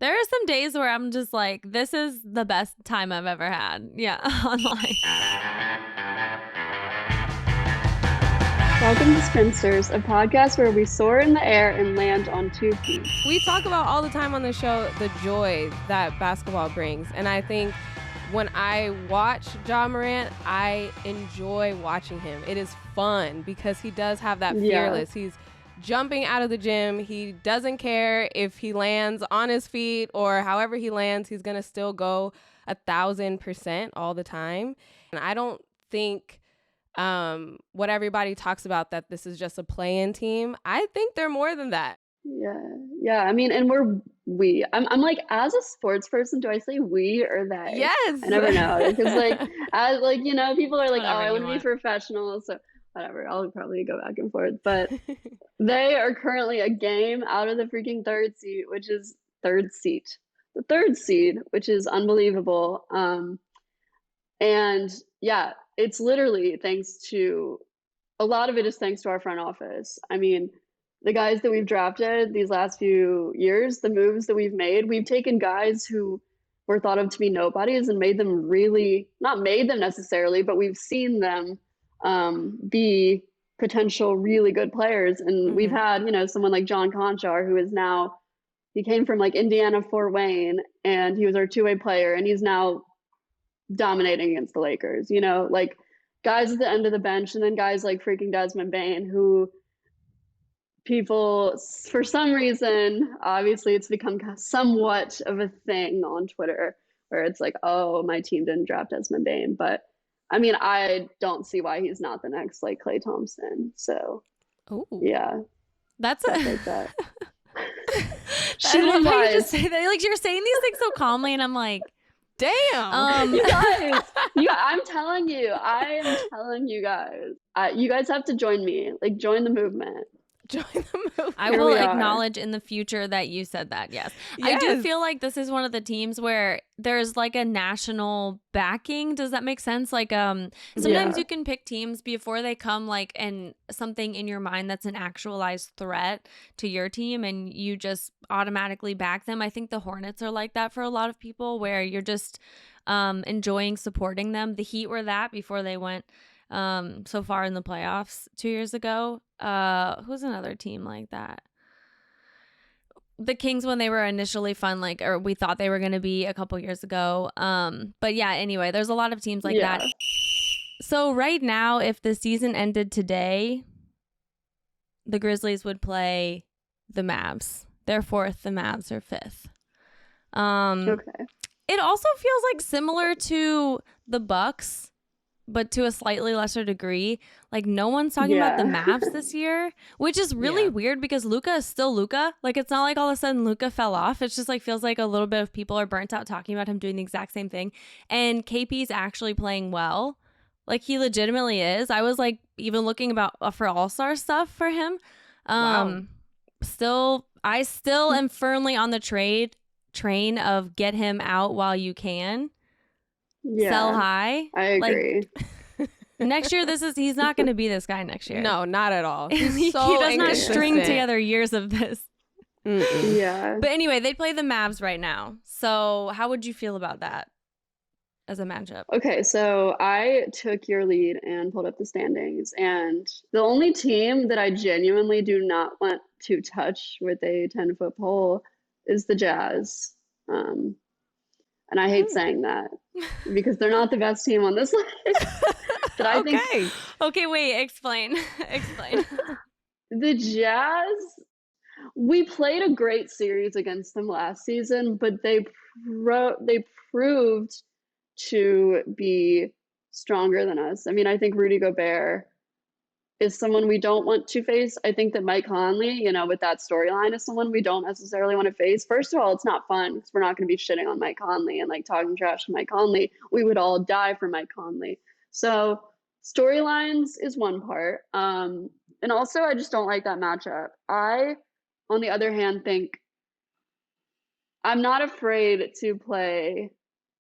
There are some days where I'm just like, this is the best time I've ever had. Yeah, online. Welcome to Spinsters, a podcast where we soar in the air and land on 2 feet. We talk about all the time on the show the joy that basketball brings. And I think when I watch Ja Morant, I enjoy watching him. It is fun because he does have that fearless. He's jumping out of the gym. He doesn't care if he lands on his feet or however he lands. He's going to still go 1,000% all the time. And I don't think what everybody talks about, that this is just a play-in team. I think they're more than that. Yeah. I mean, and I'm like, as a sports person, do I say we or they? Yes. I never know. Because people are like, Whatever I you want to be want. professional. So whatever, I'll probably go back and forth. But they are currently a game out of the freaking third seed, which is the third seed, which is unbelievable. And yeah, it's literally a lot of it is thanks to our front office. I mean, the guys that we've drafted these last few years, the moves that we've taken guys who were thought of to be nobodies and made them not made them necessarily, but we've seen them be potential really good players. And we've had, someone like John Conchar, who is now, he came from like Indiana, Fort Wayne, and he was our two-way player, and he's now dominating against the Lakers, like guys at the end of the bench, and then guys like freaking Desmond Bane, who people, for some reason, obviously it's become somewhat of a thing on Twitter where it's like, oh, my team didn't draft Desmond Bane. But I mean, I don't see why he's not the next like Klay Thompson. So yeah, That's stuff like that. I love how you just say that. Like, you're saying these things so calmly, and I'm like, damn. You guys, I'm telling you, I am telling you guys, you guys have to join me. Like, join the movement. Join the movement. I will acknowledge in the future that you said that. Yes. I do feel like this is one of the teams where there's like a national backing. Does that make sense? Like, sometimes you can pick teams before they come, like, and something in your mind that's an actualized threat to your team, and you just automatically back them. I think the Hornets are like that for a lot of people, where you're just enjoying supporting them. The Heat were that before they went so far in the playoffs 2 years ago. Who's another team like that? The Kings, when they were initially fun, like, or we thought they were going to be a couple years ago. But yeah, anyway, there's a lot of teams like that. So right now, if the season ended today, the Grizzlies would play the Mavs. They're fourth, the Mavs are fifth. Okay. It also feels like similar to the Bucks, but to a slightly lesser degree. Like, no one's talking about the Mavs this year, which is really weird because Luka is still Luka. Like, it's not like all of a sudden Luka fell off. It's just like feels like a little bit of people are burnt out talking about him doing the exact same thing. And KP's actually playing well. Like, he legitimately is. I was like even looking for All-Star stuff for him. Wow. I still am firmly on the trade train of get him out while you can. Sell high. I agree. Like, next year, he's not going to be this guy next year. No, not at all. He does not string together years of this. Mm-mm. Yeah. But anyway, they play the Mavs right now. So how would you feel about that as a matchup? Okay, so I took your lead and pulled up the standings, and the only team that I genuinely do not want to touch with a 10-foot pole is the Jazz. And I hate saying that because they're not the best team on this list. But I think Okay, wait, explain. the Jazz, we played a great series against them last season, but they proved to be stronger than us. I mean, I think Rudy Gobert is someone we don't want to face. I think that Mike Conley, with that storyline, is someone we don't necessarily want to face. First of all, it's not fun because we're not going to be shitting on Mike Conley and like talking trash to Mike Conley. We would all die for Mike Conley. So storylines is one part. And also, I just don't like that matchup. I, on the other hand, think I'm not afraid to play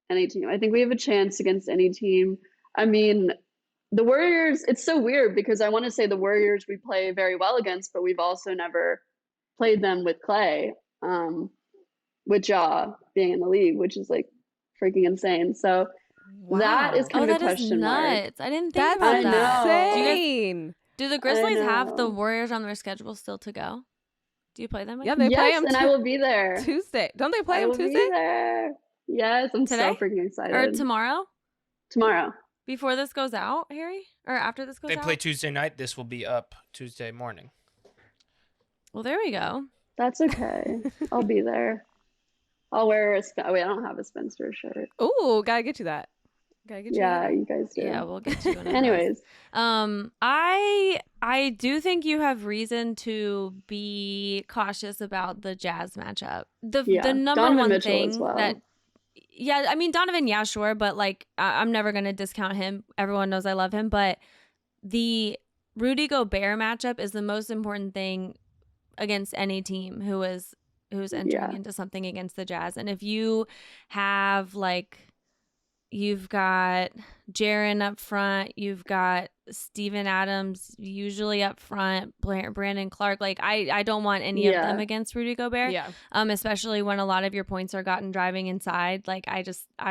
any team. I think we have a chance against any team. I mean, the Warriors, it's so weird because I want to say the Warriors we play very well against, but we've also never played them with Klay. with Ja being in the league, which is like freaking insane. So that is kind of a question mark. Nuts. I didn't think That's about that. insane. Do the Grizzlies have the Warriors on their schedule still to go? Do you play them? Yeah, they play them. And I will be there Tuesday. Don't they play them Tuesday? I will be there. Yes, I'm Today? so freaking excited. Or tomorrow? Tomorrow. Before this goes out, Harry? Or after this goes out? They play Tuesday night. This will be up Tuesday morning. Well, there we go. That's okay. I'll be there. I'll wear wait, I don't have a Spinsters shirt. Ooh, gotta get you that. Yeah, you guys do. Yeah, we'll get you one. Anyways, I do think you have reason to be cautious about the Jazz matchup. The number Donovan one Mitchell thing as well. that, yeah, I mean Donovan, yeah, sure, but like I'm never gonna discount him. Everyone knows I love him, but the Rudy Gobert matchup is the most important thing against any team who's entering into something against the Jazz. And if you have you've got Jaren up front, you've got Steven Adams usually up front, Brandon Clark. Like I don't want any of them against Rudy Gobert. Yeah. Especially when a lot of your points are gotten driving inside. Like I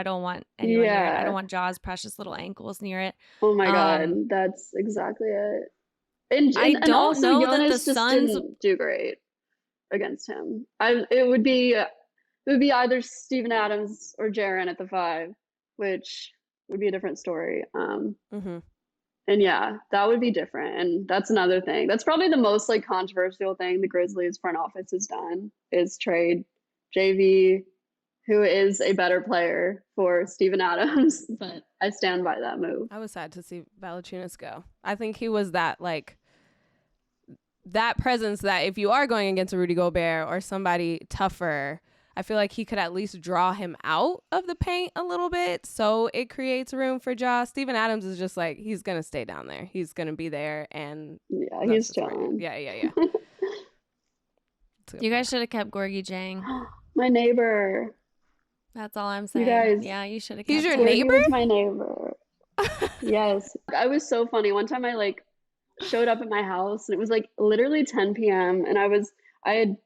don't want anyone near it. I don't want Ja's precious little ankles near it. Oh my god, that's exactly it. And I don't also, know Jonas that the just Suns didn't do great against him. It would be either Steven Adams or Jaren at the 5, which would be a different story. And yeah, that would be different. And that's another thing. That's probably the most controversial thing the Grizzlies front office has done is trade JV, who is a better player, for Steven Adams. But I stand by that move. I was sad to see Valanciunas go. I think he was that that presence that if you are going against a Rudy Gobert or somebody tougher, I feel like he could at least draw him out of the paint a little bit, so it creates room for Ja. Steven Adams is just he's going to stay down there. He's going to be there, and yeah, he's chilling. Yeah. You guys should have kept Gorgui Dieng. My neighbor. That's all I'm saying. You guys, yeah, you should have kept He's your him. neighbor? He's my neighbor. Yes. I was so funny. One time I showed up at my house and it was literally 10 p.m. and I had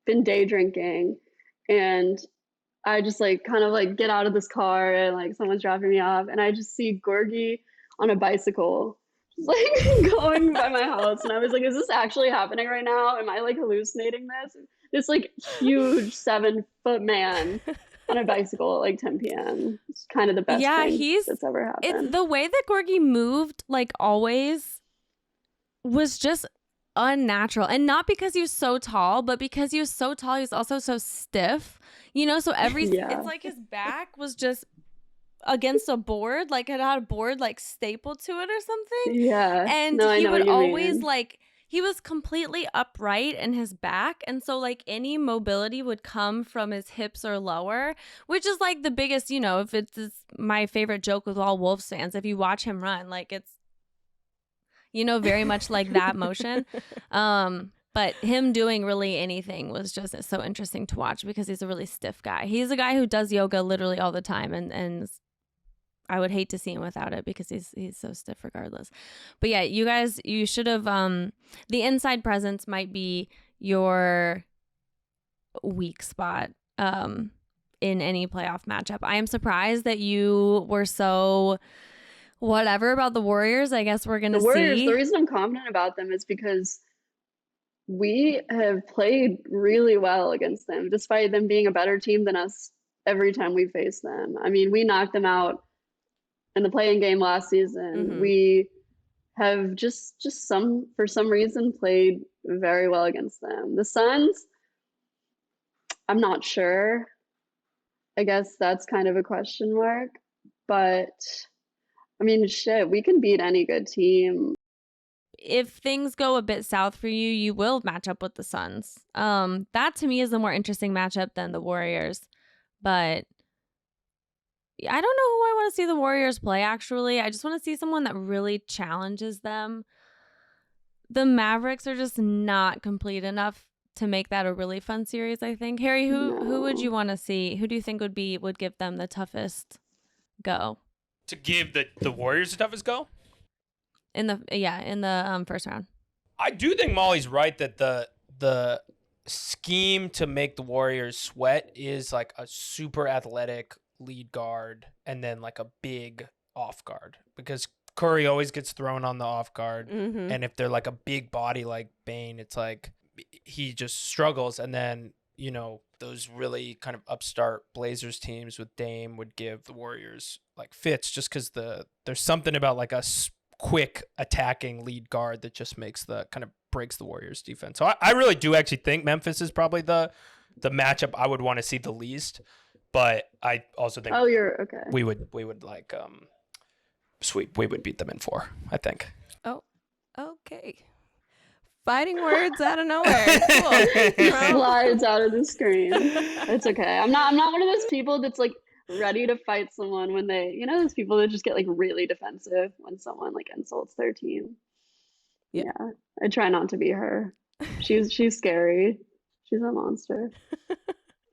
been day drinking. And I just kind of get out of this car and someone's dropping me off and I just see Gorgui on a bicycle just going by my house. And I was like, is this actually happening right now? Am I hallucinating this? This huge 7-foot man on a bicycle at 10 p.m. It's kind of the best thing that's ever happened. It's the way that Gorgui moved always was just unnatural, and not because he was so tall, but because he was so tall he was also so stiff, so it's his back was just against a board, it had a board stapled to it or something, and he would always he was completely upright in his back, and so any mobility would come from his hips or lower, which is the biggest, if it's my favorite joke with all Wolves fans, if you watch him run, it's very much that motion. But him doing really anything was just so interesting to watch because he's a really stiff guy. He's a guy who does yoga literally all the time. And I would hate to see him without it because he's so stiff regardless. But yeah, you guys, you should have, the inside presence might be your weak spot in any playoff matchup. I am surprised that you were so whatever about the Warriors. I guess we're gonna see. The reason I'm confident about them is because we have played really well against them, despite them being a better team than us every time we face them. I mean, we knocked them out in the play-in game last season. We have just for some reason played very well against them. The Suns, I'm not sure. I guess that's kind of a question mark, but I mean, shit, we can beat any good team. If things go a bit south for you, you will match up with the Suns. That to me is a more interesting matchup than the Warriors. But I don't know who I want to see the Warriors play, actually. I just want to see someone that really challenges them. The Mavericks are just not complete enough to make that a really fun series, I think. Harry, who would you want to see? Who do you think would give them the toughest go? To give the Warriors the toughest go? In the first round. I do think Molly's right that the scheme to make the Warriors sweat is like a super athletic lead guard and then like a big off guard, because Curry always gets thrown on the off guard. Mm-hmm. And if they're like a big body like Bane, it's like he just struggles. And then, you know, those really kind of upstart Blazers teams with Dame would give the Warriors like fits, just because there's something about like a quick attacking lead guard that just makes breaks the Warriors defense. So I really do actually think Memphis is probably the matchup I would want to see the least, but I also think you're okay. we would like we would beat them in 4, I think. Oh, okay. Fighting words out of nowhere. Cool. Slides out of the screen. It's okay. I'm not one of those people that's like ready to fight someone when they, you know, those people that just get like really defensive when someone like insults their team. Yeah. I try not to be her. She's scary. She's a monster.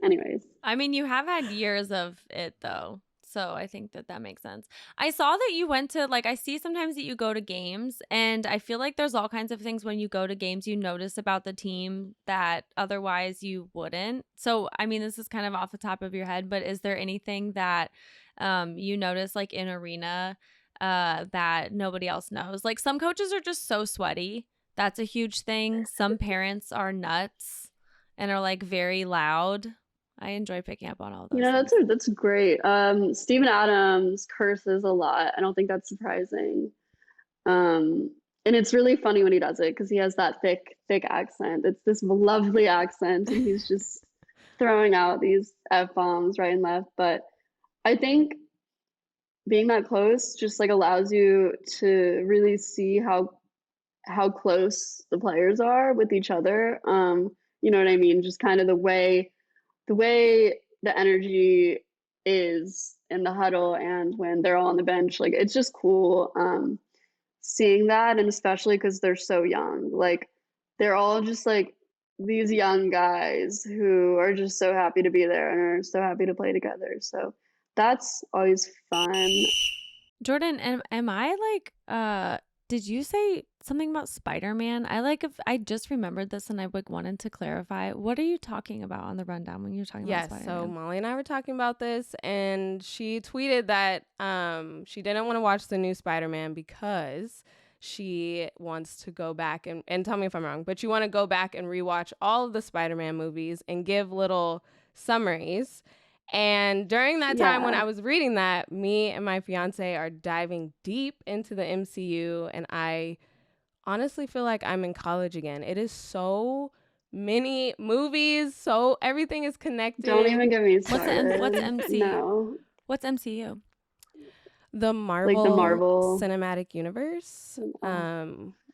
Anyways. I mean, you have had years of it though. So I think that makes sense. I saw that you went to, like, I see sometimes that you go to games, and I feel like there's all kinds of things when you go to games you notice about the team that otherwise you wouldn't. So, I mean, this is kind of off the top of your head, but is there anything that you notice like in arena that nobody else knows? Like some coaches are just so sweaty. That's a huge thing. Some parents are nuts and are like very loud. I enjoy picking up on all those. You know, that's great. Steven Adams curses a lot. I don't think that's surprising. And it's really funny when he does it because he has that thick accent. It's this lovely accent, and he's just throwing out these F-bombs right and left. But I think being that close just like allows you to really see how close the players are with each other. You know what I mean? Just kind of the way the energy is in the huddle and when they're all on the bench, like it's just cool seeing that, and especially because they're so young. Like they're all just like these young guys who are just so happy to be there and are so happy to play together. So that's always fun. Jordan, am I like did you say something about Spider-Man? I just remembered this and I like wanted to clarify. What are you talking about on the rundown when you're talking about Spider-Man? So Molly and I were talking about this, and she tweeted that she didn't want to watch the new Spider-Man because she wants to go back and tell me if I'm wrong, but you want to go back and rewatch all of the Spider-Man movies and give little summaries. And during that time when I was reading that, me and my fiance are diving deep into the MCU, and I honestly feel like I'm in college again. It is so many movies, so everything is connected. Don't even get me started. What's MCU? No. What's MCU? The Marvel Cinematic Universe.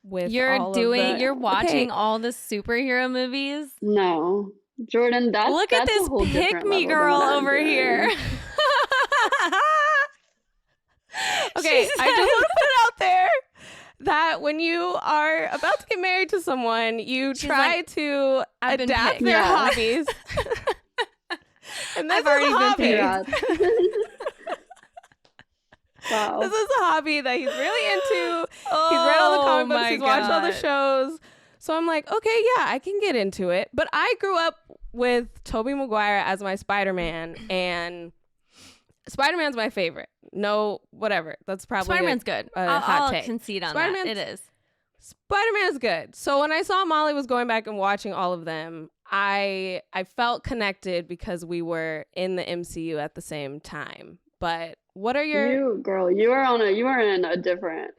With you're watching all the superhero movies? No. Jordan, look at this pick me girl over here. Okay, I just want to put it out there that when you are about to get married to someone, you try to adapt their hobbies. And that's already been picked. Wow. This is a hobby that he's really into. He's read all the comic books. He's watched all the shows. So I'm like, okay, yeah, I can get into it. But I grew up with Tobey Maguire as my Spider-Man, and Spider-Man's my favorite. No, whatever. That's probably Spider-Man's good. I'll concede on that. It is. Spider-Man's good. So when I saw Molly was going back and watching all of them, I felt connected because we were in the MCU at the same time. But what are your... You are in a different...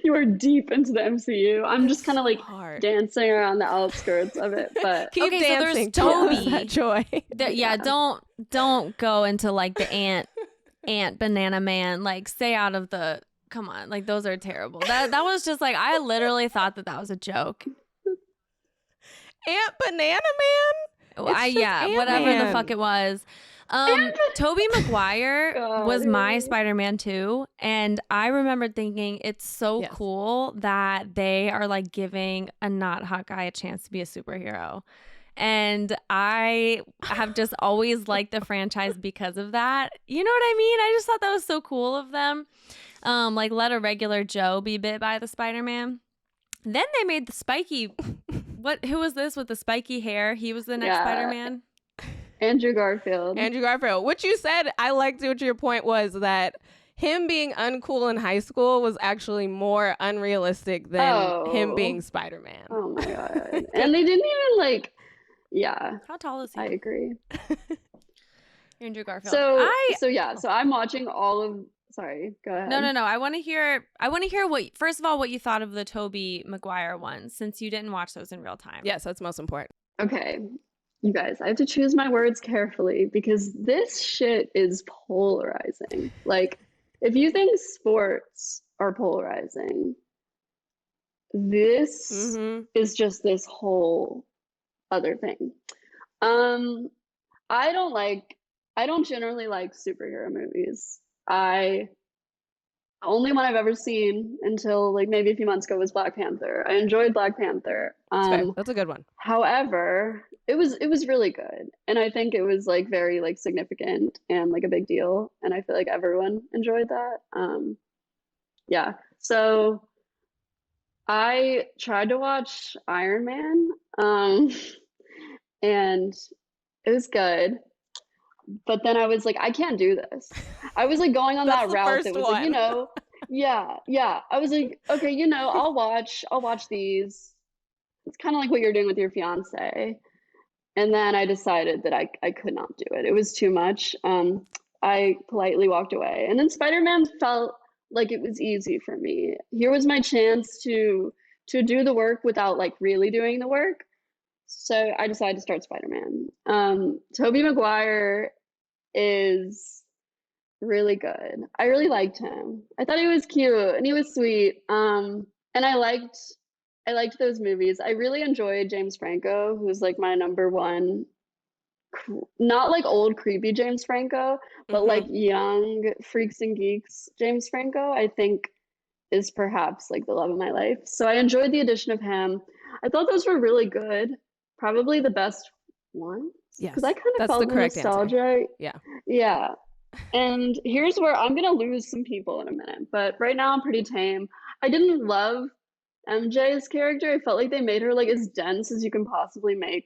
You are deep into the MCU. I'm just kind of like dancing around the outskirts of it, but keep dancing. So there's Toby. That joy. Don't go into like the Ant Banana Man. Like stay out of the. Come on, like those are terrible. That was just like I literally thought that was a joke. Ant Banana Man. Whatever the fuck it was. Tobey Maguire was my Spider-Man too, and I remembered thinking it's so cool that they are like giving a not hot guy a chance to be a superhero. And I have just always liked the franchise because of that. You know what I mean? I just thought that was so cool of them. Like let a regular Joe be bit by the Spider-Man. Then they made the spiky Who was this with the spiky hair? He was the next Spider-Man? Andrew Garfield. Andrew Garfield. What you said, I liked what your point was, that him being uncool in high school was actually more unrealistic than him being Spider-Man. Oh my God. And they didn't even like, How tall is he? I agree. Andrew Garfield. So I'm watching all of, sorry, go ahead. No. I want to hear what, first of all, what you thought of the Tobey Maguire ones, since you didn't watch those in real time. Yes, that's most important. Okay. You guys, I have to choose my words carefully because this shit is polarizing. Like, if you think sports are polarizing, this is just this whole other thing. I don't generally like superhero movies. The only one I've ever seen until like maybe a few months ago was Black Panther. I enjoyed Black Panther. That's a good one. However, it was really good, and I think it was like very like significant and like a big deal, and I feel like everyone enjoyed that. Yeah. So I tried to watch Iron Man, and it was good. But then I was like, I can't do this. I was like going on that route that was like, yeah. I was like, okay, I'll watch these. It's kind of like what you're doing with your fiance. And then I decided that I could not do it. It was too much. I politely walked away. And then Spider-Man felt like it was easy for me. Here was my chance to do the work without like really doing the work. So I decided to start Spider-Man. Tobey Maguire is really good. I really liked him. I thought he was cute and he was sweet. And I liked those movies. I really enjoyed James Franco, who's like my number one, not like old creepy James Franco, but like young freaks and geeks James Franco, I think is perhaps like the love of my life. So I enjoyed the addition of him. I thought those were really good. Probably the best ones. Yes, because I kind of felt the nostalgia. Answer. Yeah. And here's where I'm gonna lose some people in a minute, but right now I'm pretty tame. I didn't love MJ's character. I felt like they made her like as dense as you can possibly make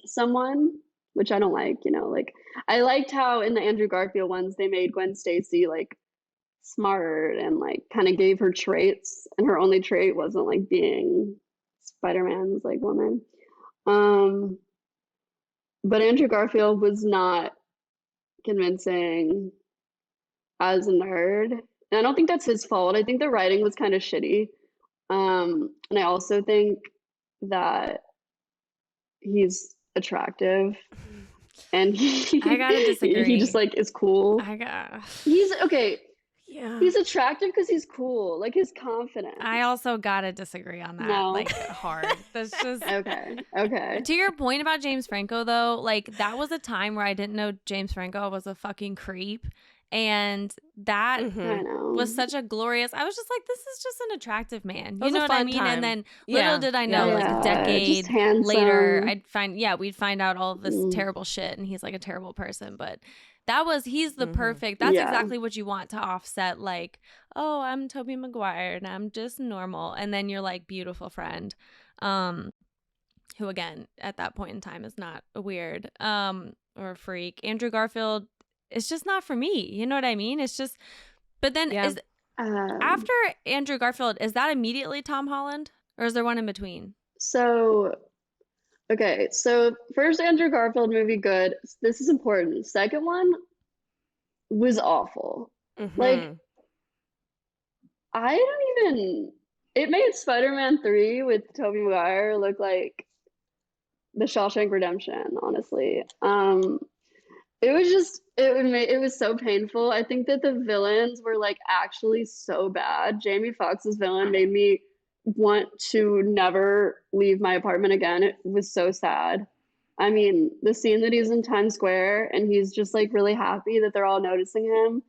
someone, which I don't like. Like I liked how in the Andrew Garfield ones they made Gwen Stacy like smart and like kind of gave her traits, and her only trait wasn't like being Spider-Man's like woman. But Andrew Garfield was not convincing as a nerd. And I don't think that's his fault. I think the writing was kind of shitty. And I also think that he's attractive. And I gotta disagree. He just like is cool. He's okay. Yeah. He's attractive because he's cool. Like his confidence. I also gotta disagree on that. No. Like hard. That's just okay. To your point about James Franco though, like that was a time where I didn't know James Franco was a fucking creep. And that was such a glorious, I was just like, this is just an attractive man. You know what I mean? Time. And then little did I know, like a decade later, we'd find out all of this terrible shit and he's like a terrible person. But he's the perfect, that's exactly what you want to offset, like, oh, I'm Tobey Maguire and I'm just normal. And then you're like beautiful friend, who again, at that point in time is not a weird or a freak. Andrew Garfield, it's just not for me. You know what I mean? It's just, but then after Andrew Garfield, is that immediately Tom Holland or is there one in between? So first Andrew Garfield movie, good. This is important. Second one was awful. Like, it made Spider-Man 3 with Tobey Maguire look like the Shawshank Redemption, honestly. It was so painful. I think that the villains were like actually so bad. Jamie Foxx's villain made me want to never leave my apartment again. It was so sad. I mean, the scene that he's in Times Square and he's just like really happy that they're all noticing him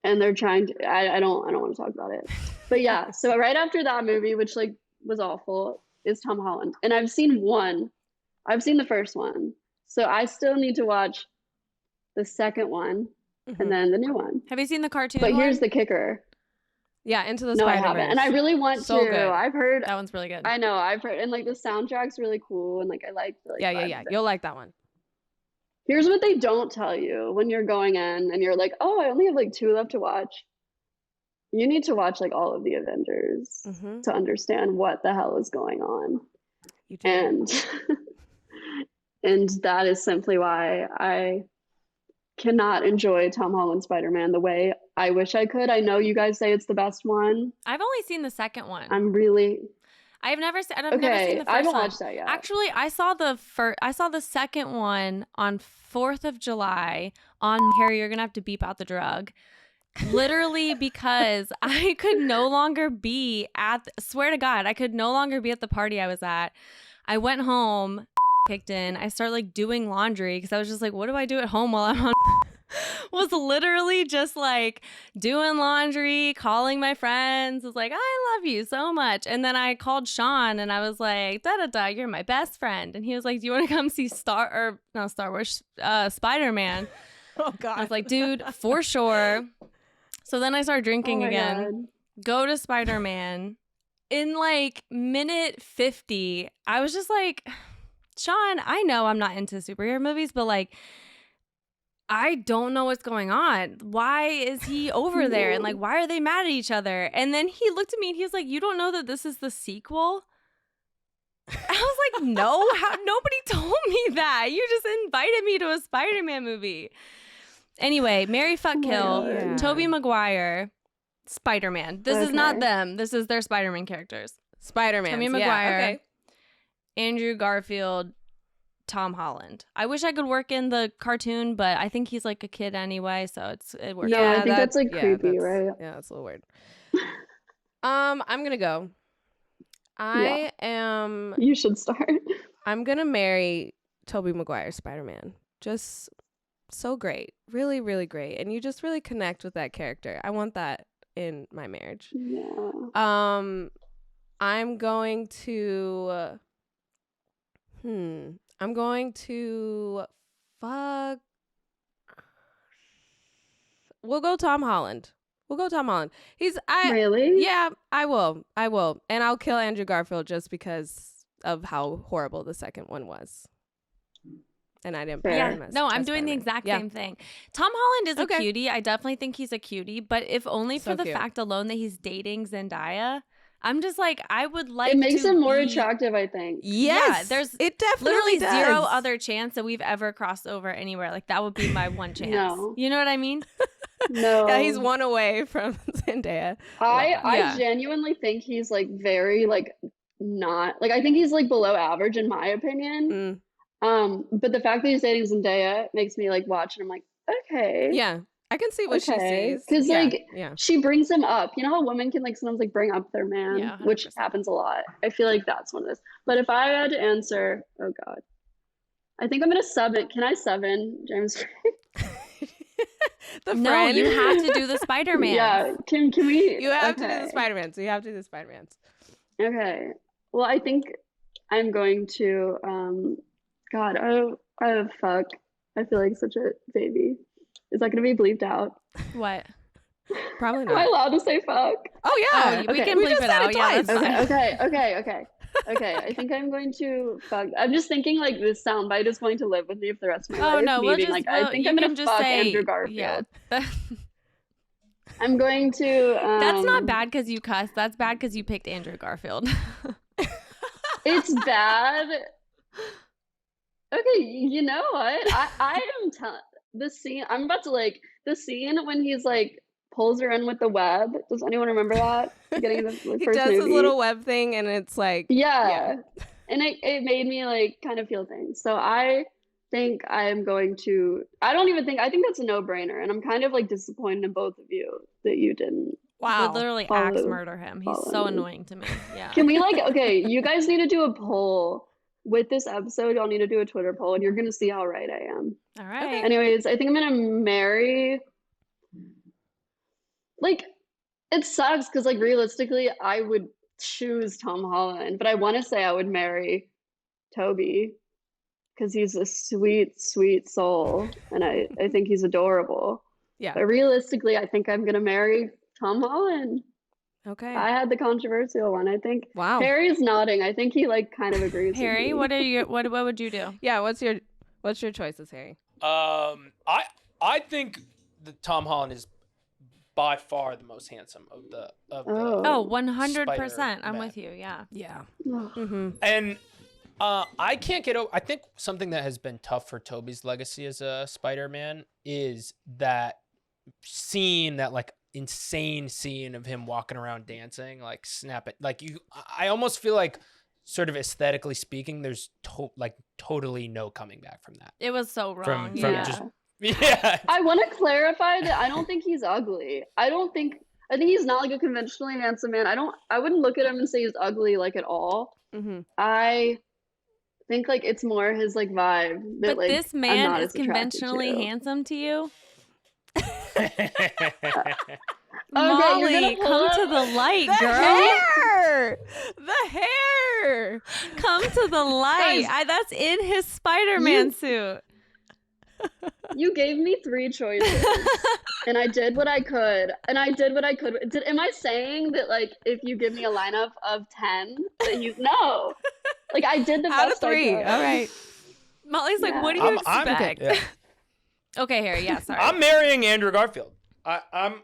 and they're trying to, I don't want to talk about it. But yeah, so right after that movie, which like was awful, is Tom Holland. And I've seen the first one. So I still need to watch the second one and then the new one. Have you seen the cartoon But one? here's the kicker. Yeah, Into the No, I Spider-Verse. haven't. And I really want So to. good. I've heard. That one's really good. I know. I've heard. And like the soundtrack's really cool. And like I like the Yeah. vibe of it. You'll like that one. Here's what they don't tell you when you're going in and you're like, oh, I only have like 2 left to watch. You need to watch like all of the Avengers to understand what the hell is going on. You do. And that is simply why I cannot enjoy Tom Holland's Spider-Man the way I wish I could. I know you guys say it's the best one. I've only seen the second one. I've never seen the I first haven't one. watched that yet. Actually, I saw the second one on 4th of July on Harry, you're gonna have to beep out the drug. Literally because I could no longer be swear to God, I could no longer be at the party I was at. I went home, kicked in. I started like doing laundry because I was just like, what do I do at home while I'm on? Was literally just like doing laundry, calling my friends. Was like, I love you so much. And then I called Sean and I was like, da da da, you're my best friend. And he was like, do you want to come see Star Wars, Spider-Man? Oh God. I was like, dude, for sure. So then I started drinking again. God. Go to Spider-Man. In like minute 50, I was just like, Sean, I know I'm not into superhero movies, but like, I don't know what's going on. Why is he over there? And like, why are they mad at each other? And then he looked at me and he was like, you don't know that this is the sequel? I was like, no, nobody told me that. You just invited me to a Spider-Man movie. Anyway, Marry, Fuck, Kill, Yeah. Tobey Maguire, Spider-Man. This is not them. This is their Spider-Man characters. Spider-Man. Tobey Maguire, Andrew Garfield, Tom Holland. I wish I could work in the cartoon, but I think he's like a kid anyway, so it works. No, I think that's like creepy, right? Yeah, that's a little weird. I'm gonna go. You should start. I'm gonna marry Tobey Maguire Spider-Man. Just so great. Really, really great. And you just really connect with that character. I want that in my marriage. Yeah. I'm going to fuck. We'll go Tom Holland. Really? Yeah, I will. And I'll kill Andrew Garfield just because of how horrible the second one was. And I didn't. Fair. Yeah, no, I'm doing the exact same thing. Tom Holland is a cutie. I definitely think he's a cutie, but if only for the fact alone that he's dating Zendaya, I'm just like, I would like it makes him more attractive, I think. Yes, yeah, there's it definitely literally does. zero other chance that we've ever crossed over anywhere. Like that would be my one chance. No. You know what I mean? No. Yeah, he's one away from Zendaya. I genuinely think he's like very like not like I think he's like below average in my opinion. But the fact that he's dating Zendaya makes me like watch and I'm like, okay. Yeah. I can see what she sees. Because she brings him up. You know how women can like sometimes like bring up their man, Yeah, which happens a lot. I feel like that's one of those. But if I had to answer, oh God. I think I'm gonna sub it. Can I sub in James? No, you have to do the Spider-Man. Yeah. Can we You have to do the Spider-Man. So you have to do the Spider-Man. Okay. Well, I think I'm going to God, oh fuck. I feel like such a baby. Is that gonna be bleeped out? What? Probably Am I not. allowed to say fuck? Oh yeah. We can bleep it out. Yeah, that's fine. Okay. I think I'm going to fuck. I'm just thinking like this soundbite is going to live with me for the rest of my life. Oh no, we'll meaning, just. like, I think I'm gonna fuck Andrew Garfield. Yeah. I'm going to. That's not bad because you cussed. That's bad because you picked Andrew Garfield. It's bad. Okay, you know what? I am telling the scene. I'm about to like the scene when he's like pulls her in with the web. Does anyone remember that? Getting the He first does movie. his little web thing and it's like Yeah. And it made me like kind of feel things. So I think I am going to I think that's a no-brainer. And I'm kind of like disappointed in both of you that you didn't. wow. Would literally axe murder him. He's so annoying to me. Yeah. Can we like okay, you guys need to do a poll. With this episode, y'all need to do a Twitter poll and you're gonna see how right I am. All right. Anyways, I think I'm gonna marry like it sucks because like realistically I would choose Tom Holland, but I want to say I would marry Tobey because he's a sweet, sweet soul and I think he's adorable. Yeah. But realistically, I think I'm gonna marry Tom Holland. Okay. I had the controversial one. I think Wow. Harry's nodding. I think he like kind of agrees. Harry, with me. what would you do? Yeah, what's your choices, Harry? I think that Tom Holland is by far the most handsome of the Oh, 100%. I'm Spider-Man. with you. Yeah. Yeah. Ugh. And I can't get over. I think something that has been tough for Tobey's legacy as a Spider-Man is that scene, that like insane scene of him walking around dancing, like snap it. Like I almost feel like, sort of aesthetically speaking, there's totally no coming back from that. It was so wrong. From yeah. just yeah. I want to clarify that I don't think he's ugly. I think he's not like a conventionally handsome man. I wouldn't look at him and say he's ugly like at all. Mm-hmm. I think like it's more his like vibe that But like this I'm man not is as attracted conventionally to. handsome to you? you're Molly, gonna pull come up to the light, The girl. hair! The hair! Come to the light. Guys. That's in his Spider-Man suit. You gave me 3 choices, and I did what I could. Am I saying that like if you give me a lineup of 10, that he's no? Like I did the Out best of 3. I could. All right. Molly's like, Yeah. what do you expect? Yeah. Okay, Harry. Yeah, sorry. I'm marrying Andrew Garfield. I'm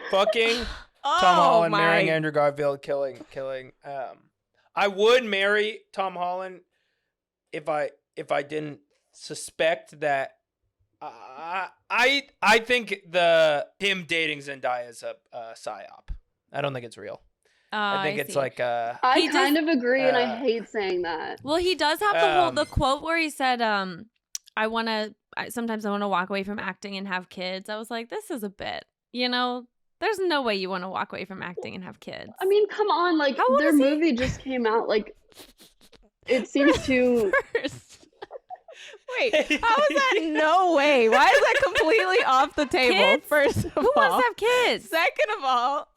fucking Oh, Tom Holland, my. marrying Andrew Garfield, killing. I would marry Tom Holland if I didn't suspect that. I think him dating Zendaya is a psyop. I don't think it's real. I think it's see. like I He kind of agree, and I uh, hate saying that. Well, he does have the Um, quote where he said, sometimes I want to walk away from acting and have kids. I was like, this is a bit, there's no way you want to walk away from acting and have kids. I mean, come on, like How old their is he? movie just came out. Like it seems too. First. Wait, how is that no way? Why is that completely off the table? Kids? First of Who all. wants to have kids? Second of all,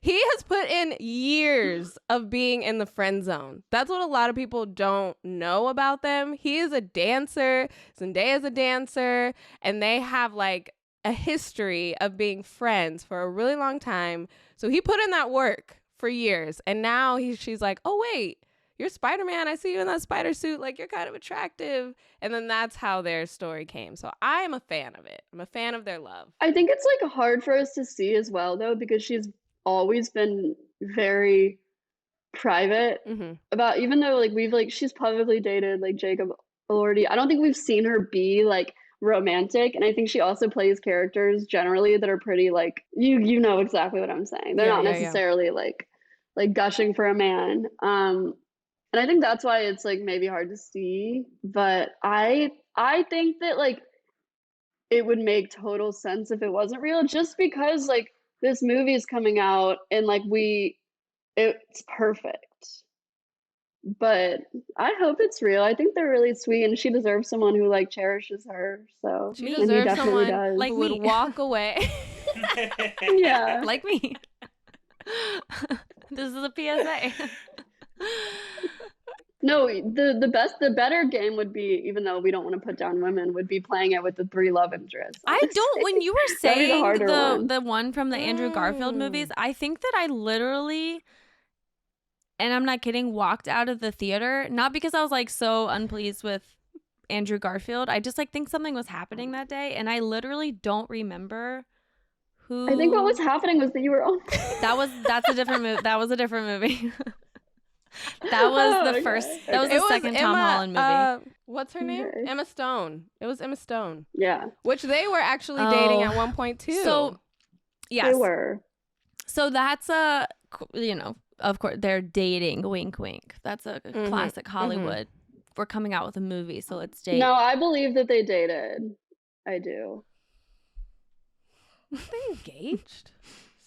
he has put in years of being in the friend zone. That's what a lot of people don't know about them. He is a dancer. Zendaya is a dancer. And they have like a history of being friends for a really long time. So he put in that work for years. And now she's like, oh, wait, you're Spider-Man. I see you in that spider suit. Like, you're kind of attractive. And then that's how their story came. So I am a fan of it. I'm a fan of their love. I think it's like hard for us to see as well, though, because she's always been very private about, even though like she's publicly dated like Jacob Elordi. I don't think we've seen her be like romantic, and I think she also plays characters generally that are pretty like you know exactly what I'm saying. They're not necessarily like gushing for a man. And I think that's why it's like maybe hard to see, but I think that like it would make total sense if it wasn't real, just because like this movie is coming out and like it's perfect. But I hope it's real. I think they're really sweet, and she deserves someone who like cherishes her. So She and he deserves definitely someone does. like who would me. walk away. Yeah. Like me. This is a PSA. No, the better game would be, even though we don't want to put down women, would be playing it with the 3 love interests. I don't. When you were That'd be the saying harder one. the one from the Andrew Garfield movies, I think that I literally, and I'm not kidding, walked out of the theater, not because I was like so unpleased with Andrew Garfield. I just like think something was happening that day, and I literally don't remember who. I think what was happening was that you were on. That's a different movie. That was a different movie. That was the first. That was the second Tom Holland movie. What's her name? Okay. Emma Stone. It was Emma Stone. Yeah, Which they were actually dating at one point too. So, yes. they were. So that's of course they're dating. Wink, wink. That's a classic Hollywood. We're coming out with a movie, so let's date. No, I believe that they dated. I do. Were they engaged?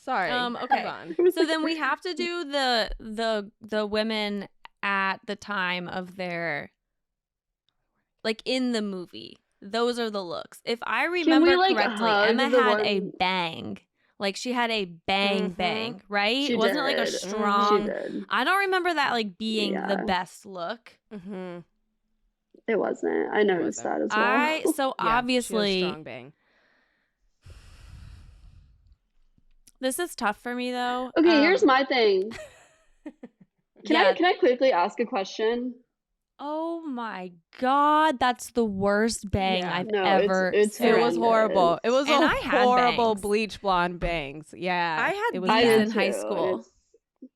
Sorry. Okay. Hold on. So then we have to do the women at the time of their, like in the movie. Those are the looks. If I remember like, correctly, hug Emma the had a one- bang. Like she had a bang, right? She Wasn't it like a did. strong. She did. I don't remember that like being the Yeah. best look. It wasn't. I noticed that as well. So Yeah, she has obviously strong bang. This is tough for me though. Okay, here's my thing. Can Yeah. I quickly ask a question? Oh my God, that's the worst bang Yeah. I've No, ever it's seen. It was horrendous. horrible. It was And a I had horrible bangs. bleach blonde bangs. Yeah. I had it was these I bad. did in high too, school. and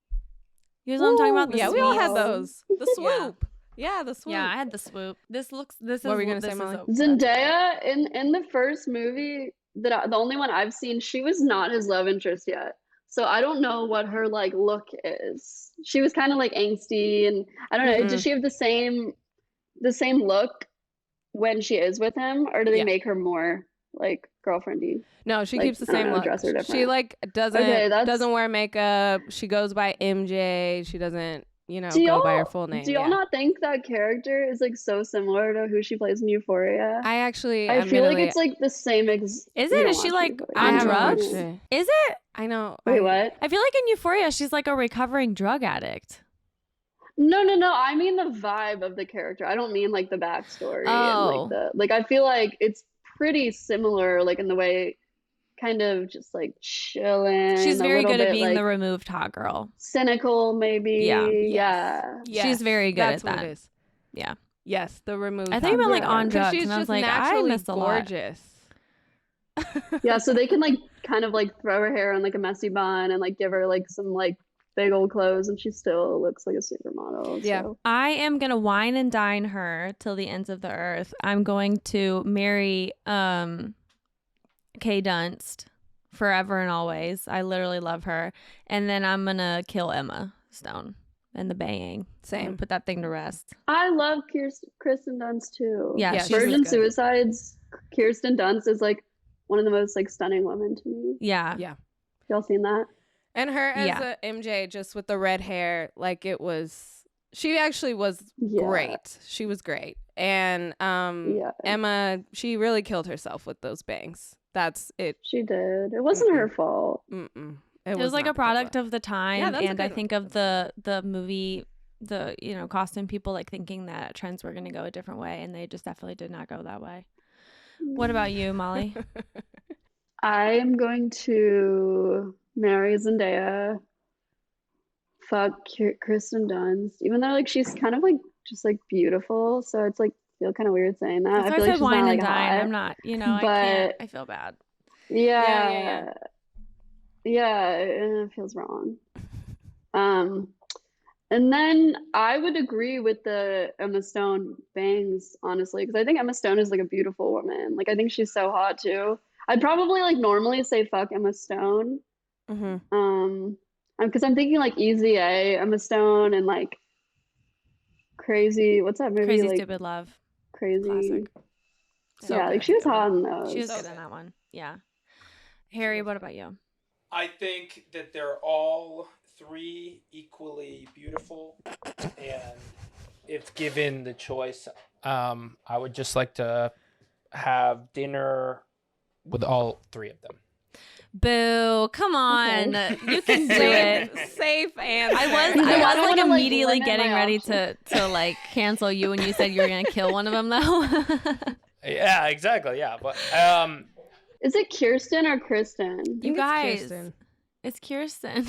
You know what I'm talking about? Woo! The Yeah, we all had sweeps? those. The Yeah. swoop. Yeah, the swoop. Yeah, I had the swoop. This What is were you gonna say, this is Molly? Zendaya in the first movie the only one I've seen, she was not his love interest yet. So I don't know what her like look is. She was kind of like angsty, and I don't know. Mhm. Does she have the same look when she is with him, or do they Yeah. make her more like girlfriendy? No, she Like, keeps the I don't same know, look. dress her She different. like doesn't Okay, that's- doesn't wear makeup. She goes by MJ. She doesn't, Do go by her y'all full name. do y'all yeah. not think that character is like so similar to who she plays in Euphoria? I actually I feel like admittedly- it's like the same. Is you it? don't Is she watch like Euphoria. I on haven't drugs? watched it. Is it? I know. Wait, what? I feel like in Euphoria, she's like a recovering drug addict. No. I mean the vibe of the character. I don't mean like the backstory Oh. and like I feel like it's pretty similar, like in the way, kind of just like chilling. She's a very little good at bit, being like, the removed hot girl. cynical, maybe. Yeah. Yeah. Yes, She's very good that's at what that. it is. Yeah. Yes, the removed. I think about like Yeah. on 'Cause drugs, she's and I was just like, I naturally missed a lot. gorgeous. Yeah, so they can like kind of like throw her hair in like a messy bun and like give her like some like big old clothes, and she still looks like a supermodel. Yeah. So. I am gonna wine and dine her till the ends of the earth. I'm going to marry Kay Dunst forever and always. I literally love her. And then I'm gonna kill Emma Stone and the banging. I'm gonna put that thing to rest. I love Kirsten Dunst too. Yeah, Yeah, she's really Virgin good. Suicides, Kirsten Dunst is like one of the most like stunning women to me. Yeah. Yeah. Y'all seen that? And her as Yeah. a MJ, just with the red hair, like it was. She actually was Yeah. great. She was great. And Yeah. Emma, she really killed herself with those bangs. That's it. She did. It wasn't her fault. Mm-mm. It was like a not product good. of the time. Yeah, that's a and I good think one. of the movie, the costume people like thinking that trends were gonna go a different way, and they just definitely did not go that way. What about you, Molly? I am going to marry Zendaya. Fuck Kristen Dunst. Even though like she's kind of like just like beautiful, so it's like feel kind of weird saying that. That's I why feel I like said she's wine not and like dine. hot. I'm not, I can't. I feel bad. Yeah. Yeah, it feels wrong. And then I would agree with the Emma Stone bangs, honestly, because I think Emma Stone is like a beautiful woman. Like I think she's so hot too. I'd probably like normally say fuck Emma Stone. Because I'm thinking like Easy A, Emma Stone, and like Crazy. What's that movie? Crazy like Stupid Love. Crazy. Classic. So Yeah, like good. she was hot in those. She was So good in that one. Yeah. Harry, what about you? I think that they're all three equally beautiful, and if given the choice, I would just like to have dinner with all three of them. Boo! Come on, Okay. you can do it. Safe answer. I was I like don't wanna, like, immediately limit getting my ready options. to like cancel you when you said you were gonna kill one of them though. Yeah, exactly. Yeah, but Is it Kirsten or Kristen? You guys, it's Kirsten.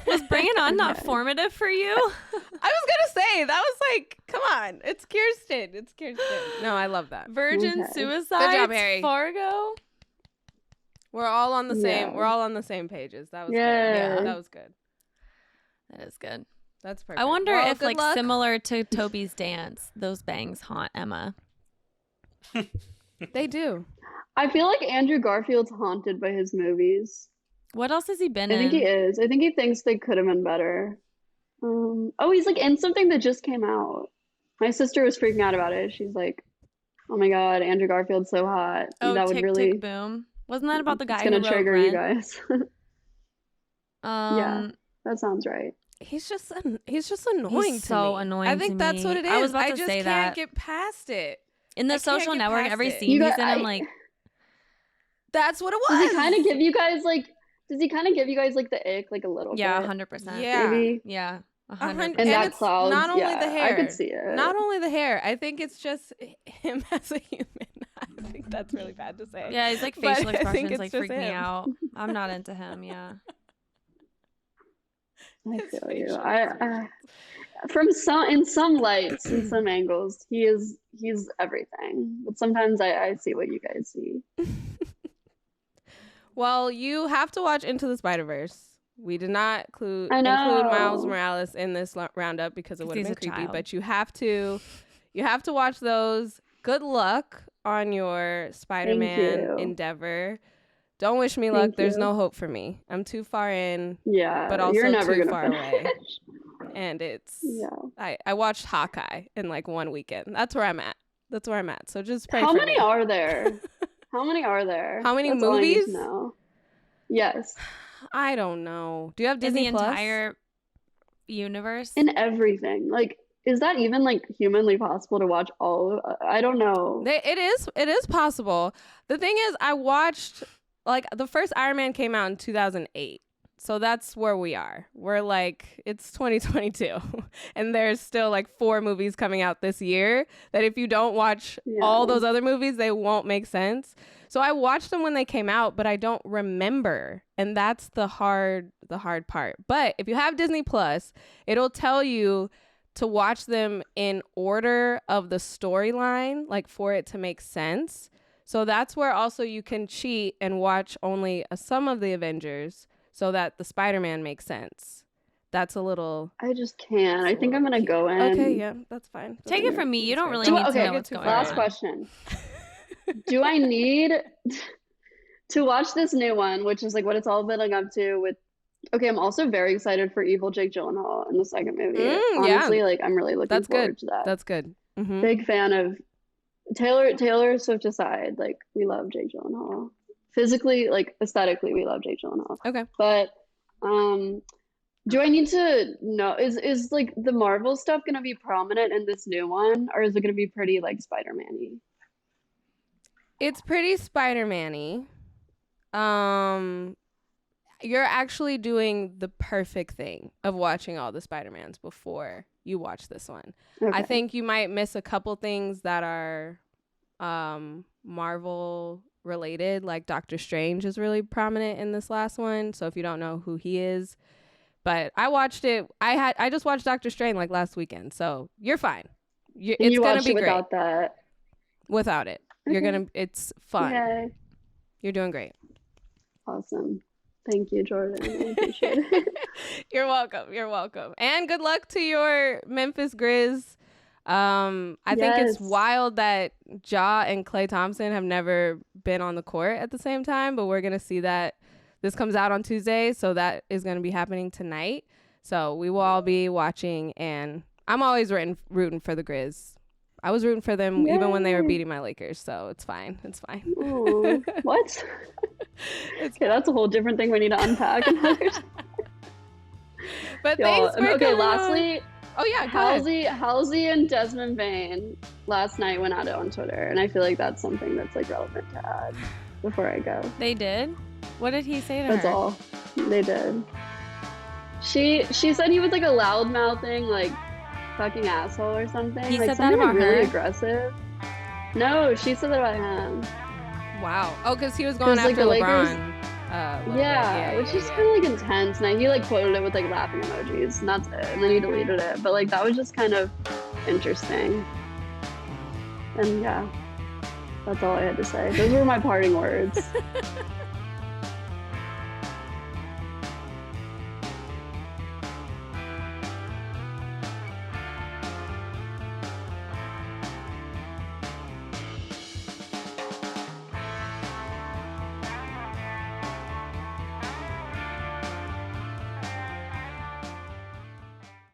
Was Bring It On not Okay. formative for you? I was gonna say that was like, come on, it's Kirsten. It's Kirsten. No, I love that. Virgin Okay. Suicide. Good job, Harry. Fargo. We're all on the same. Yeah. We're all on the same pages. That was good. Yay. Yeah, that was good. That is good. That's perfect. I wonder Well, if good like luck. similar to Toby's dance, those bangs haunt Emma. They do. I feel like Andrew Garfield's haunted by his movies. What else has he been I in? think he is. I think he thinks they could have been better. Oh, he's like in something that just came out. My sister was freaking out about it. She's like, "Oh my God, Andrew Garfield's so hot." Oh, That would Tick really, Tick Boom. Wasn't that about the guy it's who gonna wrote trigger you Rent? guys. Yeah. That sounds right. He's just annoying. He's to so me. annoying I to think that's what me. it is. I was about to just say can't that. get past it. In the I can't Social get Network, past every it. scene You he's got- in, I'm I- like, That's what it Does was. he kind of give you guys like? Does he kind of give you guys like the ick, like a little yeah, bit? 100%. Yeah. Maybe. Yeah, 100%. 100%. And that it's clouds. not only yeah, the hair. I could see it. Not only the hair. I think it's just him as a human. I think that's really bad to say. Yeah, he's like But facial I think expressions it's like just freak me him. out. I'm not into him. Yeah. I His feel you. facial I from some lights and some angles, he's everything. But sometimes I see what you guys see. Well, you have to watch Into the Spider-Verse. We did not include I Miles know. Morales in this roundup because it would have been he's a creepy. child. But you have to watch those. Good luck on your Spider-Man you. endeavor. Don't wish me luck. Thank There's you. no hope for me. I'm too far in, Yeah, but also you're never too gonna far finish. away. And it's Yeah. I watched Hawkeye in like one weekend. That's where I'm at. So just pray How for many me. are there? How many are there? How many That's all I need movies? to know. Yes, I don't know. Do you have In Disney the Plus? entire universe. in everything. Like, is that even like humanly possible to watch all of? I don't know. It is possible. The thing is, I watched like the first Iron Man came out in 2008. So that's where we are. We're like, it's 2022 and there's still like 4 movies coming out this year that if you don't watch all those other movies, they won't make sense. So I watched them when they came out, but I don't remember. And that's the hard part. But if you have Disney Plus, it'll tell you to watch them in order of the storyline, like for it to make sense. So that's where also you can cheat and watch only some of the Avengers so that the Spider-Man makes sense. That's a little... I just can't. I think I'm gonna go in. Okay, yeah, that's fine. Take it from me. You don't really Do- need to okay, know what's going Last on. question. Do I need to watch this new one, which is like what it's all building up to with... Okay, I'm also very excited for Evil Jake Gyllenhaal in the second movie. Honestly, like I'm really looking forward to that. That's good. Mm-hmm. Big fan of Taylor Swift aside, like we love Jake Gyllenhaal. Physically, like aesthetically, we love Jake Gyllenhaal. Okay. But do I need to know, is like the Marvel stuff gonna be prominent in this new one, or is it gonna be pretty like Spider-Man-y? It's pretty Spider-Man-y. You're actually doing the perfect thing of watching all the Spider-Mans before you watch this one. Okay. I think you might miss a couple things that are Marvel related, like Doctor Strange is really prominent in this last one. So if you don't know who he is, but I watched it. I just watched Doctor Strange like last weekend, so you're fine. It's you gonna watched be it great without that. without it. You're gonna. It's fun. Yay. You're doing great. Awesome. Thank you, Jordan. I appreciate it. You're welcome. And good luck to your Memphis Grizz. I think it's wild that Ja and Klay Thompson have never been on the court at the same time, but we're going to see that. This comes out on Tuesday, so that is going to be happening tonight. So we will all be watching, and I'm always rooting for the Grizz. I was rooting for them even when they were beating my Lakers, so it's fine. Ooh, what? Okay, that's a whole different thing we need to unpack. But thanks for okay, coming lastly, on. Oh yeah, go ahead. Halsey and Desmond Bain last night went at it on Twitter, and I feel like that's something that's like relevant to add before I go. They did? What did he say to That's her? all. They did. She said he was like a loudmouthing, like fucking asshole or something. He like, said that about really her? aggressive. No, she said that about him. Wow. Oh, because he was going 'Cause, like, after the LeBron. Lakers- Yeah, which is kind of like intense. And he like quoted it with like laughing emojis, and that's it. And then he deleted it. But like that was just kind of interesting. And yeah, that's all I had to say. Those were my parting words.